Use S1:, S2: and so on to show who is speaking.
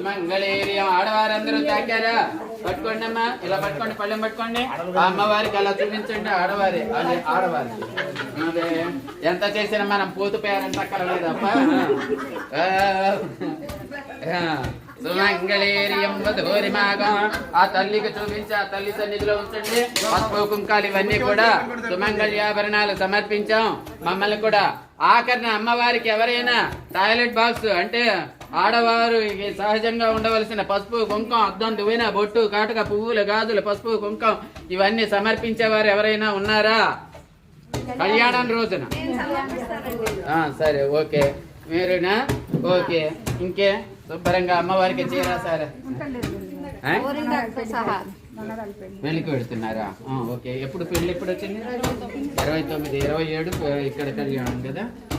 S1: మంగళేరియం ఆడవారందరూ తాకారా? పట్టుకోండి అమ్మా, ఇలా పట్టుకోండి, పళ్ళెం పట్టుకోండి. ఆ అమ్మవారికి అలా చూపించండి. ఆడవారి ఆడవారికి అదే ఎంత చేసినా మనం పూత పేరంట అక్కర్లేదప్ప. సుమంగళేరియం వధూరిమాగం. ఆ తల్లికి చూపించి ఆ తల్లి సన్నిధిలో ఉంచండి. పసుపు కుంకాలు ఇవన్నీ కూడా సుమంగళ్యాభరణాలు సమర్పించాం. మమ్మల్ని కూడా ఆఖరిన అమ్మవారికి ఎవరైనా టాయిలెట్ బాక్స్ అంటే ఆడవారు సహజంగా ఉండవలసిన పసుపు కుంకం, అద్దం, దువ్వెన, బొట్టు, కాటుక, పువ్వులు, గాజులు, పసుపు కుంకం ఇవన్నీ సమర్పించేవారు ఎవరైనా ఉన్నారా కళ్యాణం రోజున? సరే, ఓకే. మీరునా? ఓకే. ఇంకే శుభ్రంగా అమ్మవారికి చీరా సార్ వెళ్ళికి పెడుతున్నారా? ఓకే. ఎప్పుడు పెళ్ళి ఎప్పుడు వచ్చింది? 29, 27 ఇక్కడ కళ్యాణం కదా.